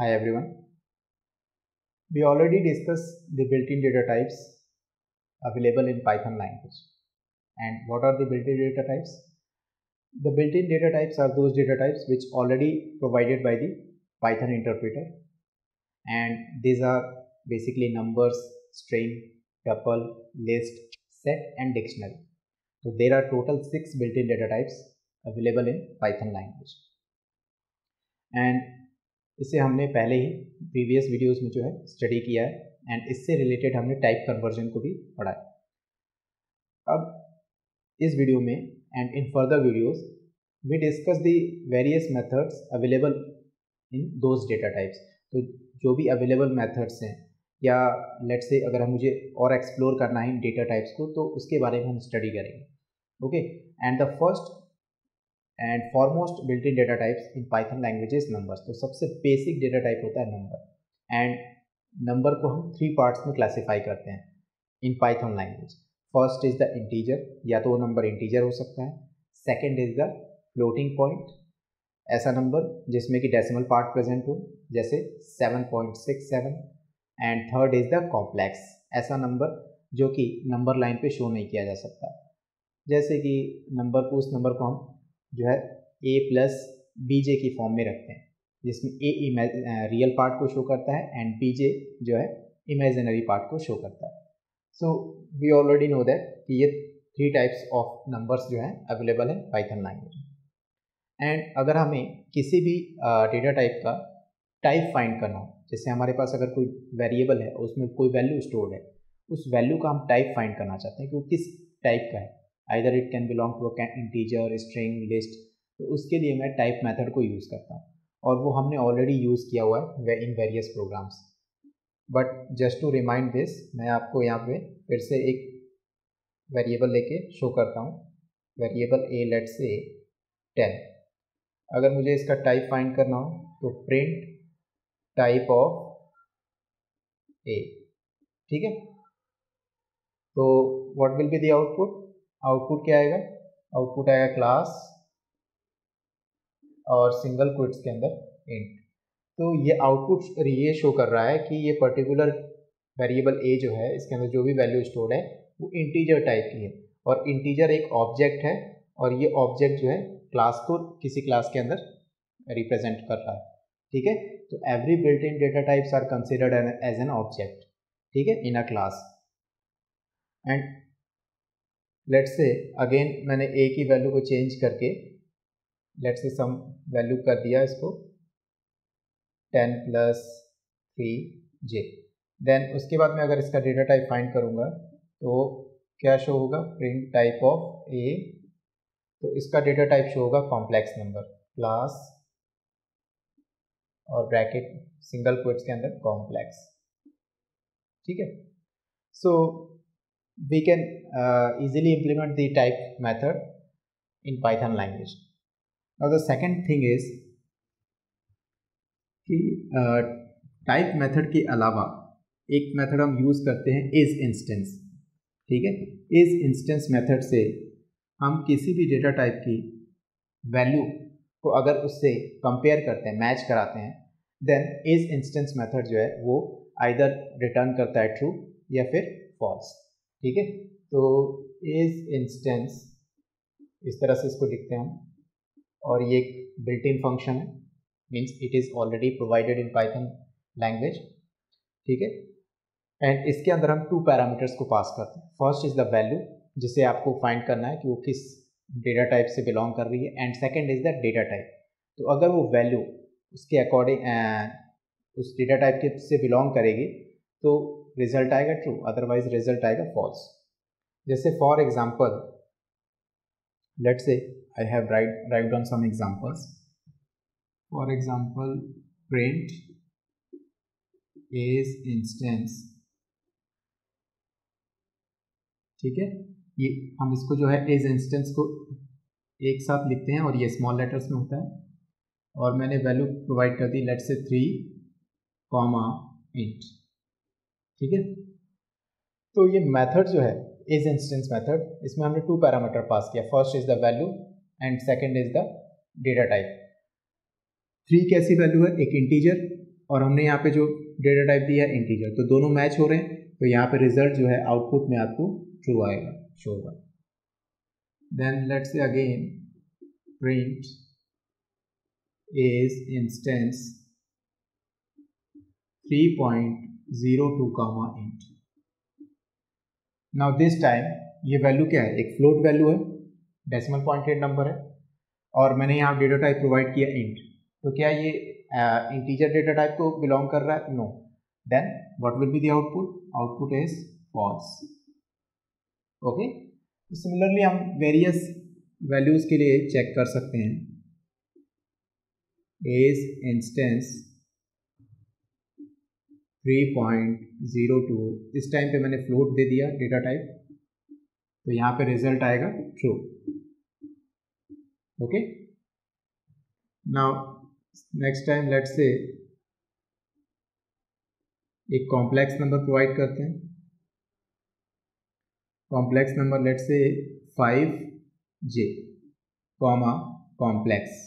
Hi everyone. We already discussed the built-in data types available in Python language. And what are the built-in data types? The built-in data types are those data types which already provided by the Python interpreter. And these are basically numbers, string, tuple, list, set and dictionary. So there are total 6 built-in data types available in Python language. And इसे हमने पहले ही previous videos में जो है study किया है and इससे related हमने टाइप कन्वर्जन को भी पढ़ा है। अब इस वीडियो में and in further videos we discuss the various methods available in those data types. तो जो भी अवेलेबल मेथड्स हैं या लेट्स से अगर मुझे और एक्सप्लोर करना है इन डेटा टाइप्स को तो उसके बारे में हम स्टडी करेंगे। Okay, and the first and foremost built in data types in Python language is numbers. तो सबसे बेसिक डेटा टाइप होता है नंबर एंड नंबर को हम 3 पार्ट्स में क्लासीफाई करते हैं in Python language. First is the integer, या तो वो नंबर इंटीजर हो सकता है। Second is the floating point, ऐसा नंबर जिसमें कि डेसिमल पार्ट प्रेजेंट हो जैसे 7.67। And third is the complex, ऐसा नंबर जो कि नंबर लाइन पे शो नहीं किया जा सकता, जैसे कि नंबर को उस नंबर को हम जो है a प्लस bj की फॉर्म में रखते हैं, जिसमें a रियल पार्ट को शो करता है एंड bj जो है इमेजिनरी पार्ट को शो करता है। So we already know that कि ये 3 टाइप्स ऑफ नंबर्स जो हैं अवेलेबल है पाइथन लैंग्वेज। एंड अगर हमें किसी भी डेटा टाइप का टाइप फाइंड करना हो, जैसे हमारे पास अगर कोई वेरिएबल है उसमें कोई वैल्यू स्टोर्ड है, उस वैल्यू का हम टाइप फाइंड करना चाहते हैं कि वो किस टाइप का है, either it can belong to a integer, string, list. तो उसके लिए मैं टाइप मेथड को यूज़ करता हूँ और वो हमने ऑलरेडी यूज़ किया हुआ है in various programs. But just to remind this, मैं आपको यहाँ पे फिर से एक वेरिएबल लेके शो करता हूँ। Variable A let's say 10। अगर मुझे इसका टाइप फाइंड करना हो तो प्रिंट टाइप ऑफ ए, ठीक है। तो what will be the output? Output क्या आएगा? आउटपुट आएगा क्लास और सिंगल कोट्स के अंदर इंट। तो ये आउटपुट ये शो कर रहा है कि ये पर्टिकुलर वेरिएबल ए जो है इसके अंदर जो भी वैल्यू स्टोर्ड है वो इंटीजर टाइप की है, और इंटीजर एक ऑब्जेक्ट है और ये ऑब्जेक्ट जो है क्लास को किसी क्लास के अंदर रिप्रेजेंट कर रहा है, ठीक है। तो every built in data types are considered as an object, ठीक है, in a class. And let's say again मैंने ए की वैल्यू को चेंज करके लेट्स से सम वैल्यू कर दिया इसको 10 प्लस 3j। देन उसके बाद मैं अगर इसका डेटा टाइप फाइंड करूँगा तो क्या शो होगा? प्रिंट टाइप ऑफ ए। तो इसका डेटा टाइप शो होगा कॉम्प्लेक्स नंबर, क्लास और ब्रैकेट सिंगल कोट्स के अंदर कॉम्प्लेक्स, ठीक है। सो we can easily implement the type method in Python language. Now the second thing is कि टाइप मेथड के अलावा एक मेथड हम यूज़ करते हैं इज इंस्टेंस, ठीक है। इज इंस्टेंस मेथड से हम किसी भी डेटा टाइप की वैल्यू को अगर उससे कंपेयर करते हैं, मैच कराते हैं, देन इज इंस्टेंस मेथड जो है वो आइदर रिटर्न करता है ट्रू या फिर फॉल्स, ठीक है। तो इज इंस्टेंस इस तरह से इसको लिखते हैं हम, और ये एक बिल्ट इन फंक्शन है, means it is already provided in Python language, ठीक है। एंड इसके अंदर हम 2 पैरामीटर्स को पास करते हैं। फर्स्ट इज़ द वैल्यू, जिसे आपको फाइंड करना है कि वो किस डेटा टाइप से बिलोंग कर रही है, and second is the data type. तो अगर वो वैल्यू उसके अकॉर्डिंग उस डेटा टाइप के से बिलोंग करेगी तो रिजल्ट आएगा ट्रू, अदरवाइज रिजल्ट आएगा फॉल्स। जैसे for example let's say I have write down some examples. For example print is instance, ठीक है। ये हम इसको जो है इज इंस्टेंस को एक साथ लिखते हैं और ये स्मॉल लेटर्स में होता है, और मैंने वैल्यू प्रोवाइड कर दी लेट्स से 3,8, ठीक है। तो ये मेथड जो है इज इंस्टेंस मेथड, इसमें हमने 2 पैरामीटर पास किया। First is the value and second is the data type. 3 कैसी वैल्यू है? एक इंटीजर और हमने यहाँ पे जो डेटा टाइप दिया है इंटीजर, तो दोनों मैच हो रहे हैं, तो यहाँ पे रिजल्ट जो है आउटपुट में आपको ट्रू आएगा, शो होगा। Then let's say again print is instance 3.02 comma int। now this time ये वैल्यू क्या है, एक फ्लोट वैल्यू है, डेसिमल पॉइंटेड नंबर है, और मैंने यहाँ डेटा टाइप प्रोवाइड किया int, तो क्या ये इंटीजर डेटा टाइप को बिलोंग कर रहा है? No. Then what will be the output? Output is false. Okay, similarly हम वेरियस वैल्यूज के लिए चेक कर सकते हैं। is instance 3.02, इस टाइम पे मैंने फ्लोट दे दिया डेटा टाइप, तो यहाँ पे रिजल्ट आएगा true. Okay, now next time let's say एक कॉम्प्लेक्स नंबर प्रोवाइड करते हैं। Complex number let's say 5j comma complex.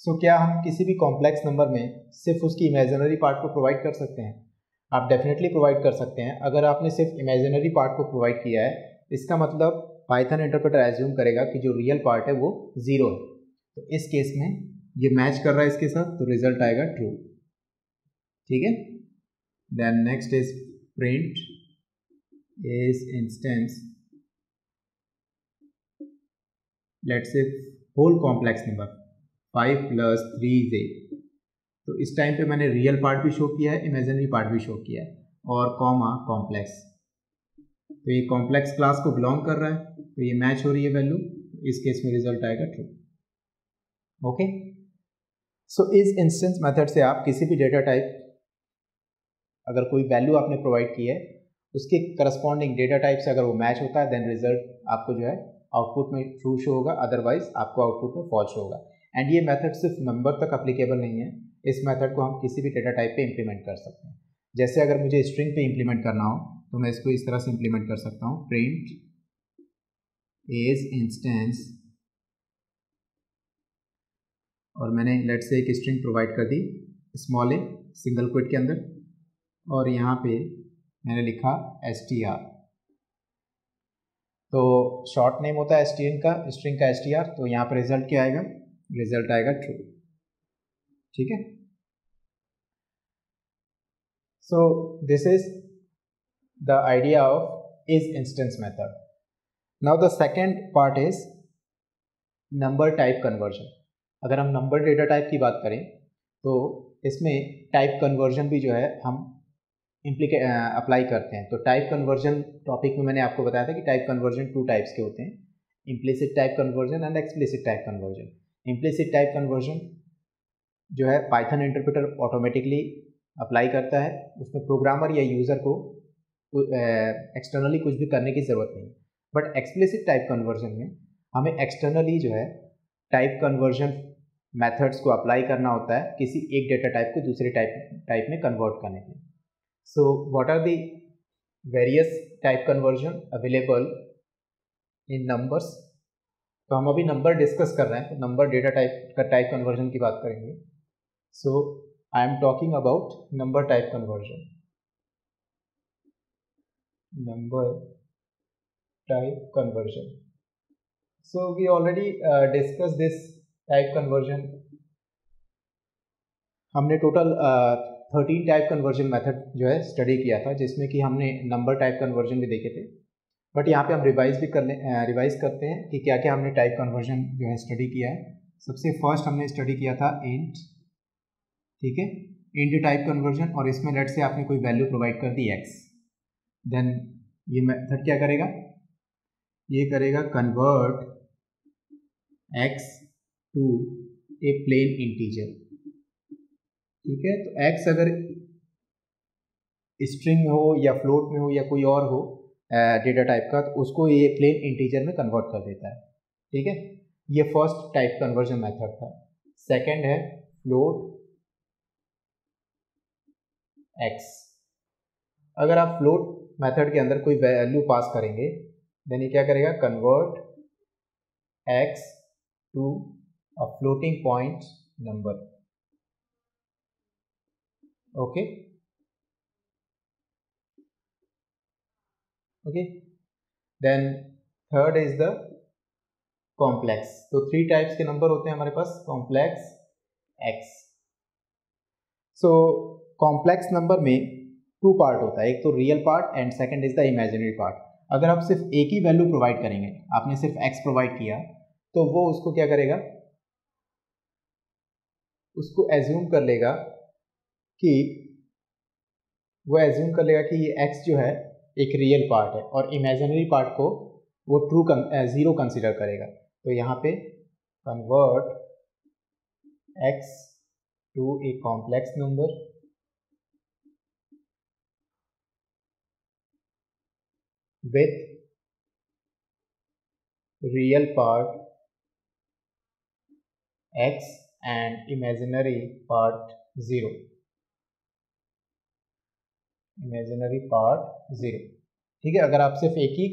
सो क्या हम किसी भी कॉम्प्लेक्स नंबर में सिर्फ उसकी इमेजिनरी पार्ट को प्रोवाइड कर सकते हैं? आप डेफिनेटली प्रोवाइड कर सकते हैं। अगर आपने सिर्फ इमेजिनरी पार्ट को प्रोवाइड किया है, इसका मतलब पाइथन इंटरप्रेटर एज्यूम करेगा कि जो रियल पार्ट है वो 0 है, तो इस केस में ये मैच कर रहा है इसके साथ, तो रिजल्ट आएगा ट्रू। ठीक है, then next is print is instance let's say whole complex number 5 + 3j, तो इस टाइम पे मैंने रियल पार्ट भी शो किया है, इमेजिनरी पार्ट भी शो किया है, और कॉमा कॉम्प्लेक्स, तो ये कॉम्प्लेक्स क्लास को बिलोंग कर रहा है, तो ये मैच हो रही है वैल्यू, इस केस में रिजल्ट आएगा ट्रू। ओके, सो इस इंस्टेंस मेथड से आप किसी भी डेटा टाइप, अगर कोई वैल्यू आपने प्रोवाइड की है, उसके करस्पॉन्डिंग डेटा टाइप से अगर वो मैच होता है, देन रिजल्ट आपको जो है आउटपुट में ट्रू शो होगा, अदरवाइज आपको आउटपुट में फॉल्स होगा। एंड ये मेथड सिर्फ नंबर तक अप्लीकेबल नहीं है, इस मेथड को हम किसी भी डेटा टाइप पे इंप्लीमेंट कर सकते हैं। जैसे अगर मुझे स्ट्रिंग पे इंप्लीमेंट करना हो, तो मैं इसको इस तरह से इंप्लीमेंट कर सकता हूँ, प्रिंट इज इंस्टेंस, और मैंने लेट से एक स्ट्रिंग प्रोवाइड कर the small a single quit के अंदर, और यहाँ पे मैंने लिखा str, तो शॉर्ट नेम होता है स्ट्रिंग का str, तो यहाँ पर रिजल्ट क्या आएगा? रिजल्ट आएगा ट्रू। ठीक है, so this is the idea of is instance method. Now the second part is number type conversion. अगर हम नंबर डेटा टाइप की बात करें, तो इसमें टाइप कन्वर्जन भी जो है हम अप्लाई करते हैं। तो टाइप कन्वर्जन टॉपिक में मैंने आपको बताया था कि टाइप कन्वर्जन 2 टाइप्स के होते हैं, implicit type conversion and explicit type conversion. Implicit type conversion जो है पाइथन इंटरप्रेटर ऑटोमेटिकली अप्लाई करता है, उसमें प्रोग्रामर या यूज़र को एक्सटर्नली कुछ भी करने की ज़रूरत नहीं। बट एक्सप्लिसिट टाइप कन्वर्जन में हमें एक्सटर्नली जो है टाइप कन्वर्जन मेथड्स को अप्लाई करना होता है किसी एक डेटा टाइप को दूसरे टाइप में कन्वर्ट करने के लिए। So what are the various type conversion available in numbers? तो हम अभी नंबर डिस्कस कर रहे हैं, तो नंबर डेटा टाइप का टाइप कन्वर्जन की बात करेंगे। So I am talking about number type conversion. Number type conversion, so we already discussed this type conversion। हमने टोटल 13 टाइप कन्वर्जन मेथड जो है स्टडी किया था, जिसमें कि हमने नंबर टाइप कन्वर्जन भी देखे थे। बट यहाँ पे हम रिवाइज करते हैं कि क्या क्या हमने टाइप कन्वर्जन जो है स्टडी किया है। सबसे फर्स्ट हमने स्टडी किया था इंट, ठीक है, इंट टाइप कन्वर्जन, और इसमें लेट से आपने कोई वैल्यू प्रोवाइड कर दी x, देन ये मेथड क्या करेगा? ये करेगा convert x to a plain integer. ठीक है, तो x अगर स्ट्रिंग में हो या फ्लोट में हो या कोई और हो डेटा टाइप का, तो उसको ये प्लेन इंटीजर में कन्वर्ट कर देता है। ठीक है, ये फर्स्ट टाइप कन्वर्जन मेथड था। सेकंड है फ्लोट x। अगर आप फ्लोट मेथड के अंदर कोई वैल्यू पास करेंगे, देन ये क्या करेगा? Convert x to a floating point number. Okay. Then third is the complex. तो 3 टाइप्स के नंबर होते हैं हमारे पास, complex, x. So complex number में 2 पार्ट होता है, एक तो real part and second is the imaginary part. अगर आप सिर्फ एक ही वैल्यू प्रोवाइड करेंगे, आपने सिर्फ एक्स प्रोवाइड किया, तो वो उसको क्या करेगा, उसको एज्यूम कर लेगा कि ये एक्स जो है एक रियल पार्ट है और इमेजिनरी पार्ट को वो ट्रू जीरो कंसिडर करेगा. तो यहाँ पे convert x to a complex number with real part x and imaginary part 0. ठीक है, अगर आप सिर्फ एक ही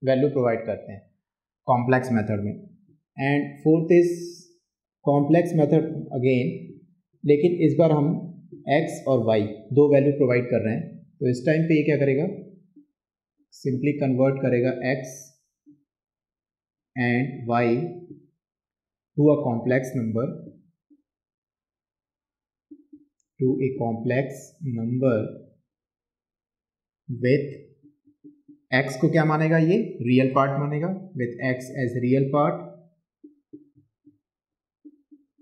वैल्यू प्रोवाइड करते हैं कॉम्प्लेक्स मेथड में. And fourth is complex method again, लेकिन इस बार हम x और y 2 वैल्यू प्रोवाइड कर रहे हैं. तो इस टाइम पे ये क्या करेगा, सिंपली कन्वर्ट करेगा x and y to a complex number with x को क्या मानेगा, ये रियल पार्ट मानेगा, with x as real part,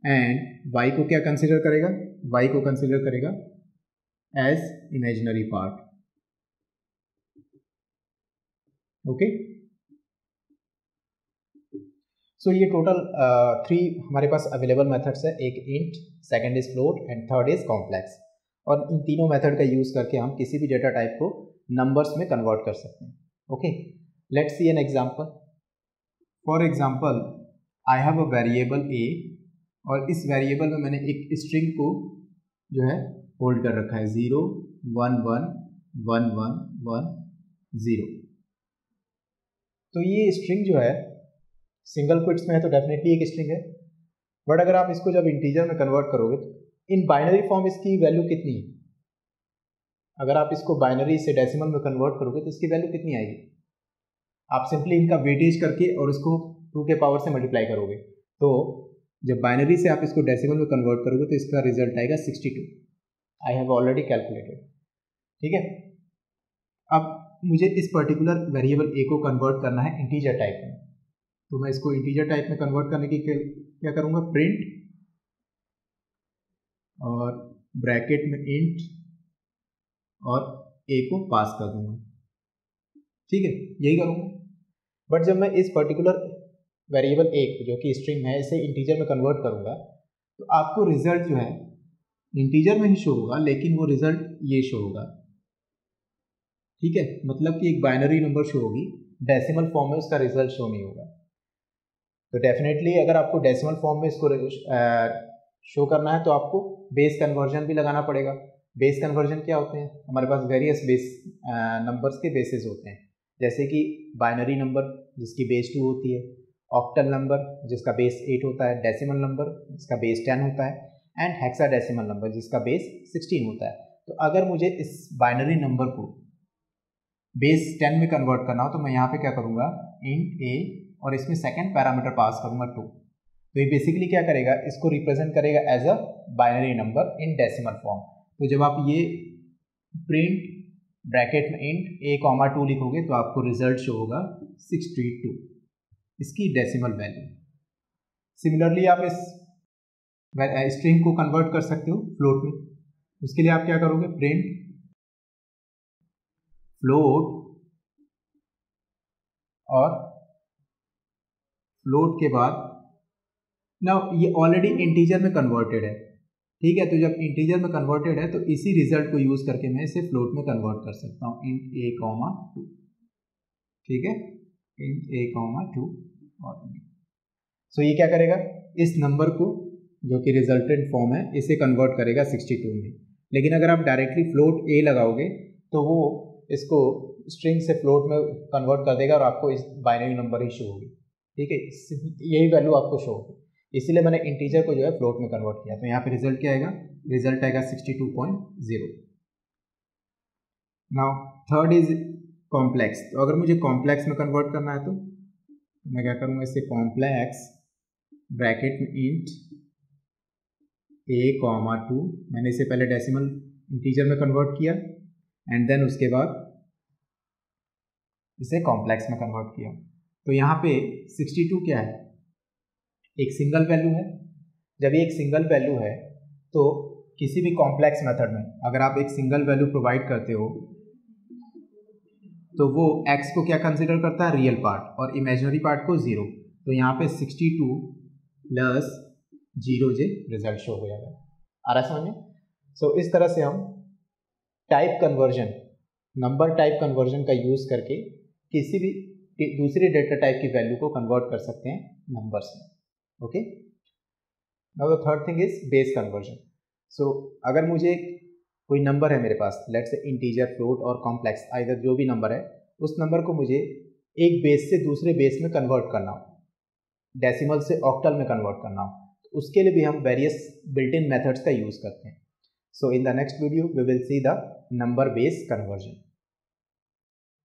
and y को क्या कंसिडर करेगा, y को कंसिडर करेगा as imaginary part. Okay. So ये टोटल 3 हमारे पास अवेलेबल मेथड्स है, एक int, second is float and third is complex. और इन तीनों मेथड का यूज़ करके हम किसी भी डेटा टाइप को नंबर्स में कन्वर्ट कर सकते हैं. Okay, let's see an example. For example I have a variable a, और इस वेरिएबल में मैंने एक स्ट्रिंग को जो है होल्ड कर रखा है 0 1 1 1 1 1 0. तो ये स्ट्रिंग जो है सिंगल क्विट्स में है तो डेफिनेटली एक स्ट्रिंग है, बट अगर आप इसको जब इंटीजर में कन्वर्ट करोगे तो इन बाइनरी फॉर्म इसकी वैल्यू कितनी है, अगर आप इसको बाइनरी से डेसिमल में कन्वर्ट करोगे तो इसकी वैल्यू कितनी आएगी. आप सिंपली इनका वेटेज करके और इसको 2 के पावर से मल्टीप्लाई करोगे, तो जब बाइनरी से आप इसको डेसिमल में कन्वर्ट करोगे तो इसका रिजल्ट आएगा 62. I have already calculated. ठीक है, अब मुझे इस पर्टिकुलर वेरिएबल ए को कन्वर्ट करना है इंटीजर टाइप में. तो मैं इसको इंटीजर टाइप में कन्वर्ट करने की क्या करूँगा, प्रिंट और ब्रैकेट में इंट और ए को पास कर दूंगा. ठीक है, यही करूँगा. बट जब मैं इस पर्टिकुलर वेरिएबल ए जो कि स्ट्रिंग है इसे इंटीजर में कन्वर्ट करूँगा तो आपको रिजल्ट जो है इंटीजर में ही शो होगा, लेकिन वो रिजल्ट ये शो होगा. ठीक है, मतलब कि एक बाइनरी नंबर शो होगी, डेसिमल फॉर्म में उसका रिजल्ट शो नहीं होगा. तो डेफिनेटली अगर आपको डेसिमल फॉर्म में इसको शो करना है तो आपको बेस कन्वर्जन भी लगाना पड़ेगा. बेस कन्वर्जन क्या होते हैं, हमारे पास वेरियस बेस नंबर्स के बेसिस होते हैं, जैसे कि बाइनरी नंबर जिसकी बेस 2 होती है, ऑक्टल नंबर जिसका बेस 8 होता है, डेसिमल नंबर जिसका बेस 10 होता है, एंड हेक्साडेसिमल नंबर जिसका बेस 16 होता है. तो अगर मुझे इस बाइनरी नंबर को बेस 10 में कन्वर्ट करना हो तो मैं यहाँ पे क्या करूँगा, इंट ए, और इसमें सेकंड पैरामीटर पास करूँगा 2. तो ये बेसिकली क्या करेगा, इसको रिप्रेजेंट करेगा as a binary number in decimal form. तो जब आप ये प्रिंट ब्रैकेट में इंट ए कॉमा 2 लिखोगे तो आपको रिजल्ट शो होगा 62, इसकी डेसिमल वैल्यू. सिमिलरली आप इस स्ट्रिंग को कन्वर्ट कर सकते हो फ्लोट में. उसके लिए आप क्या करोगे, प्रिंट फ्लोट, और फ्लोट के बाद ना ये ऑलरेडी इंटीजर में कन्वर्टेड है. ठीक है, तो जब इंटीजर में कन्वर्टेड है तो इसी रिजल्ट को यूज करके मैं इसे फ्लोट में कन्वर्ट कर सकता हूँ, इंट ए कॉमा 2. ठीक है, इंट ए कॉमा 2 और सो ये क्या करेगा, इस नंबर को जो कि रिजल्टेंट फॉर्म है इसे कन्वर्ट करेगा 62 में. लेकिन अगर आप डायरेक्टली फ्लोट ए लगाओगे तो वो इसको स्ट्रिंग से फ्लोट में कन्वर्ट कर देगा और आपको इस बाइनरी नंबर ही शो होगी. ठीक है, यही वैल्यू आपको शो होगी. इसीलिए मैंने इंटीजर को जो है फ्लोट में कन्वर्ट किया। तो यहाँ पे रिजल्ट क्या आएगा, रिजल्ट आएगा 62.0। Now third is complex. तो अगर मुझे कॉम्प्लेक्स में कन्वर्ट करना है तो मैं क्या करूँगा, इससे कॉम्प्लेक्स ब्रैकेट में इंट a,2, मैंने इसे पहले डेसिमल इंटीजर में कन्वर्ट किया एंड देन उसके बाद इसे कॉम्प्लेक्स में कन्वर्ट किया। तो यहाँ पे 62 क्या है, एक सिंगल वैल्यू है। जब ये एक सिंगल वैल्यू है तो किसी भी कॉम्प्लेक्स मेथड में अगर आप एक सिंगल वैल्यू प्रोवाइड करते हो तो वो x को क्या कंसिडर करता है, रियल पार्ट, और इमेजिनरी पार्ट को 0। तो यहाँ पे 62 प्लस 0 जे रिजल्ट शो हो जाएगा। आ रहा समझ में? सो इस तरह से हम type conversion, number type conversion का यूज़ करके किसी भी दूसरी डेटा टाइप की वैल्यू को कन्वर्ट कर सकते हैं नंबर्स में। Okay, now the third thing is base conversion. So अगर मुझे कोई नंबर है मेरे पास, लेट्स से इंटीजर, फ्लोट और कॉम्प्लेक्स, आइदर जो भी नंबर है, उस नंबर को मुझे एक बेस से दूसरे बेस में कन्वर्ट करना हो, डेसिमल से ऑक्टल में कन्वर्ट करना हो, तो उसके लिए भी हम वेरियस बिल्ट इन मेथड्स का यूज़ करते हैं। So in the next video we will see the number base conversion.